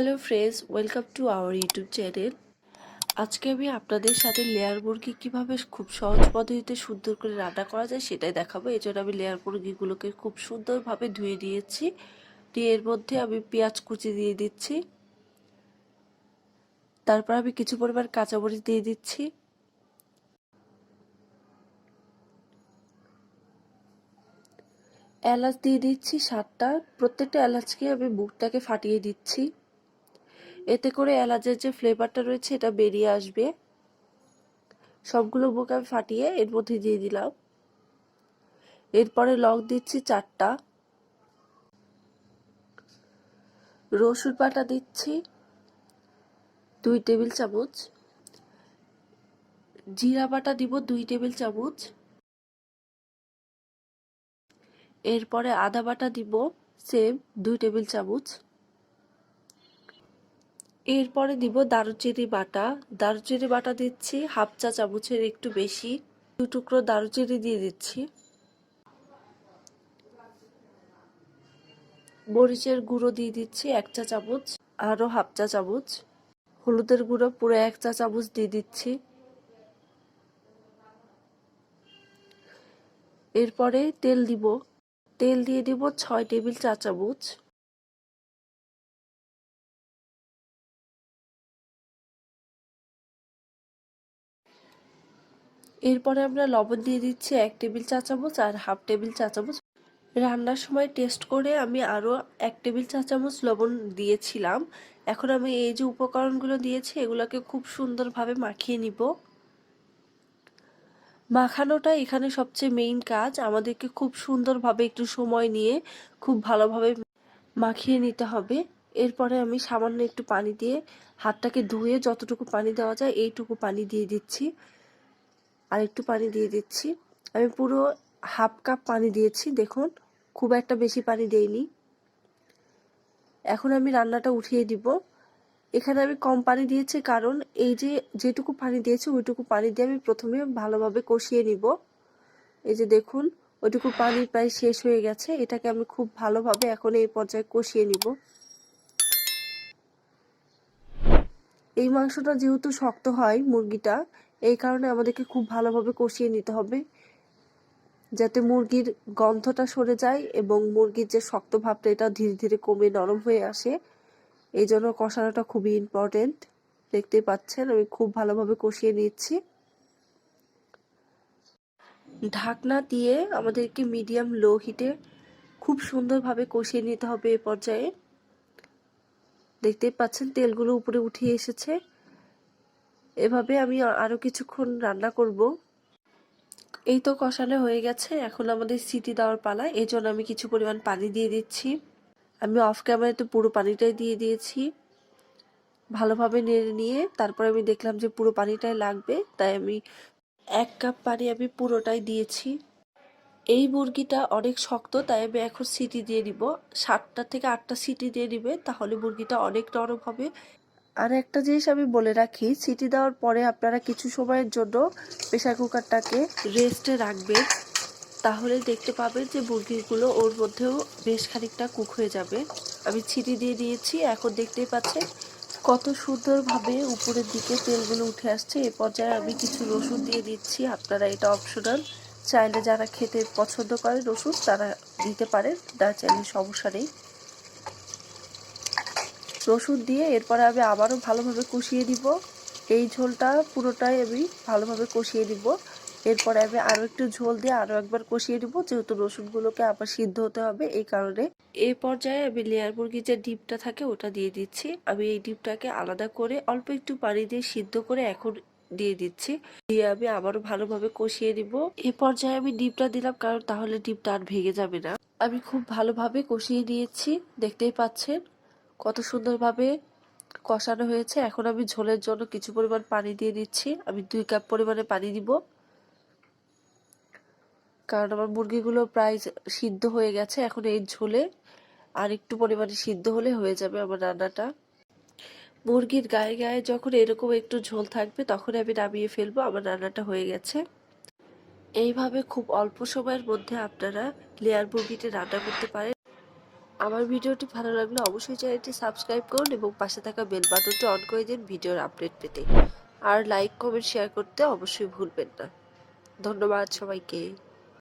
Hello friends, welcome to our YouTube channel. আজকে আমি আপনাদের সাথে লেয়ার মুরগি কীভাবে খুব সহজ পদ্ধতিতে সুন্দর করে রান্না করা যায় সেটাই দেখাবো। এই জন্য আমি লেয়ার মুরগিগুলোকে খুব সুন্দরভাবে ধুয়ে নিয়েছি। দিয়ে এর মধ্যে আমি পেঁয়াজ কুচি দিয়ে দিচ্ছি। তারপর আমি কিছু পরিমাণ কাঁচামরিচ দিয়ে দিচ্ছি। এলাচ দিয়ে দিচ্ছি 7টা। প্রত্যেকটা এলাচকে আমি মুখটাকে ফাটিয়ে দিচ্ছি। এতে করে এলাচের যে ফ্লেভারটা রয়েছে এটা বেরিয়ে আসবে। সবগুলো মুখ আমি ফাটিয়ে এর মধ্যে দিয়ে দিলাম। এরপরে লং দিচ্ছি 4টা। রসুন বাটা দিচ্ছি 2 টেবিল চামচ। জিরা বাটা দিব 2 টেবিল চামচ। এরপরে আদা বাটা দিব সেম 2 টেবিল চামচ। এরপরে দিব দারুচিনি বাটা। দারুচিনি বাটা দিচ্ছি হাফ চা চামচের একটু বেশি। 2 টুকরো দারুচিনি দিয়ে দিচ্ছি। মরিচের গুঁড়ো দিয়ে দিচ্ছি 1 চা চামচ, আরও হাফ চা চামচ। হলুদের গুঁড়ো পুরো 1 চা চামচ দিয়ে দিচ্ছি। এরপরে তেল দিব। তেল দিয়ে দিব 6 টেবিল চা চামচ। এরপরে আমরা লবণ দিয়ে দিচ্ছি 1 টেবিল চা চামচ আর হাফ টেবিল চা চামচ। রান্নার সময় টেস্ট করে আমি আরও 1 টেবিল চা চামচ লবণ দিয়েছিলাম। এখন আমি এই যে উপকরণগুলো দিয়েছি এগুলোকে খুব সুন্দরভাবে মাখিয়ে নিব। মাখানোটা এখানে সবচেয়ে মেইন কাজ। আমাদেরকে খুব সুন্দরভাবে একটু সময় নিয়ে খুব ভালোভাবে মাখিয়ে নিতে হবে। এরপরে আমি সামান্য একটু পানি দিয়ে হাতটাকে ধুয়ে যতটুকু পানি দেওয়া যায় এইটুকু পানি দিয়ে দিচ্ছি। আর একটু পানি দিয়ে দিচ্ছি। আমি পুরো হাফ কাপ পানি দিয়েছি, দেখুন খুব একটা বেশি পানি দেইনি। এখন আমি রান্নাটা উঠিয়ে দিব। এখানে আমি কম পানি দিয়েছি কারণ এই যে যেটুকু পানি দিয়েছি ওইটুকু পানি দিয়ে আমি প্রথমে ভালোভাবে কষিয়ে নিব। এই যে দেখুন ওইটুকু পানি প্রায় শেষ হয়ে গেছে। এটাকে আমি খুব ভালোভাবে এখন এই পর্যায়ে কষিয়ে নিব। এই মাংসটা যেহেতু শক্ত হয় মুরগিটা, এই কারণে আমাদেরকে খুব ভালোভাবে কষিয়ে নিতে হবে যাতে মুরগির গন্ধটা সরে যায় এবং মুরগির যে শক্ত ভাবটা এটা ধীরে ধীরে কমে নরম হয়ে আসে। এই জন্য কষানোটা খুবই ইম্পর্টেন্ট। দেখতেই পাচ্ছেন আমি খুব ভালোভাবে কষিয়ে নিচ্ছি। ঢাকনা দিয়ে আমাদেরকে মিডিয়াম লো হিটে খুব সুন্দরভাবে কষিয়ে নিতে হবে। এ পর্যায়ে দেখতেই পাচ্ছেন তেলগুলো উপরে উঠে এসেছে। এভাবে আমি আরো কিছুক্ষণ রান্না করব। এই তো কষানো হয়ে গেছে। এখন আমাদের সিটি দেওয়ার পালা। এই জন্য আমি কিছু পরিমাণ পানি দিয়ে দিচ্ছি। আমি অফ ক্যামেরাতে পুরো পানিটাই দিয়ে দিয়েছি। ভালোভাবে নেড়ে নিয়ে তারপর আমি দেখলাম যে পুরো পানিটাই লাগবে, তাই আমি 1 কাপ পানি আমি পুরোটাই দিয়েছি। এই মুরগিটা অনেক শক্ত, তাই আমি এখন সিটি দিয়ে দিব। 7টা থেকে 8টা সিটি দিয়ে দিবে, তাহলে মুরগিটা অনেক নরম হবে। আর একটা জিনিস আমি বলে রাখি, সিটি দেওয়ার পরে আপনারা কিছু সময়ের জন্য প্রেসার কুকারটাকে রেস্টে রাখবেন। তাহলে দেখতে পাবেন যে মুরগিগুলো ওর মধ্যেও বেশ খানিকটা কুক হয়ে যাবে। আমি সিটি দিয়ে দিয়েছি। এখন দেখতেই পাচ্ছেন কত সুন্দরভাবে উপরের দিকে তেলগুলো উঠে আসছে। এ পর্যায়ে আমি কিছু রসুন দিয়ে দিচ্ছি। আপনারা এটা অপশনাল, চাইলে যারা খেতে পছন্দ করে রসুন তারা দিতে পারেন, না চাইলে সমস্যা নেই। রসুন দিয়ে এরপরে আমি আবারও ভালোভাবে কষিয়ে দিব। এই ঝোলটা পুরোটাই আমি ভালোভাবে কষিয়ে দিব। এরপরে আমি আরও একটু ঝোল দিয়ে আরও একবার কষিয়ে দিব, যেহেতু রসুনগুলোকে আবার সিদ্ধ হতে হবে এই কারণে। এই পর্যায়ে আমি লেয়ার মুরগির যে ডিমটা থাকে ওটা দিয়ে দিচ্ছি। আমি এই ডিমটাকে আলাদা করে অল্প একটু পানি দিয়ে সিদ্ধ করে এখন দিয়ে দিচ্ছি। দিয়ে আমি আবারও ভালোভাবে কষিয়ে দিব। এ পর্যায়ে আমি ডিমটা দিলাম কারণ তাহলে ডিমটা আর ভেঙে যাবে না। আমি খুব ভালোভাবে কষিয়ে দিয়েছি। দেখতেই পাচ্ছেন কত সুন্দরভাবে কষানো হয়েছে। এখন আমি ঝোলের জন্য কিছু পরিমাণ পানি দিয়ে দিচ্ছি। আমি 2 কাপ পরিমাণে পানি দিব, কারণ আমার মুরগিগুলো প্রায় সিদ্ধ হয়ে গেছে। এখন এই ঝোলে আর একটু পরিমাণে সিদ্ধ হলে হয়ে যাবে আমার রান্নাটা। মুরগির গায়ে গায়ে যখন এরকম একটু ঝোল থাকবে তখন আমি নামিয়ে ফেলবো। আমার রান্নাটা হয়ে গেছে। এইভাবে খুব অল্প সময়ের মধ্যে আপনারা লেয়ার মুরগিটা রান্না করতে পারেন। আমার ভিডিওটি ভালো লাগলে অবশ্যই চ্যানেলটি সাবস্ক্রাইব করুন এবং পাশে থাকা বেল বাটনটি অন করে দিন ভিডিওর আপডেট পেতে। আর লাইক কমেন্ট শেয়ার করতে অবশ্যই ভুলবেন না। ধন্যবাদ সবাইকে।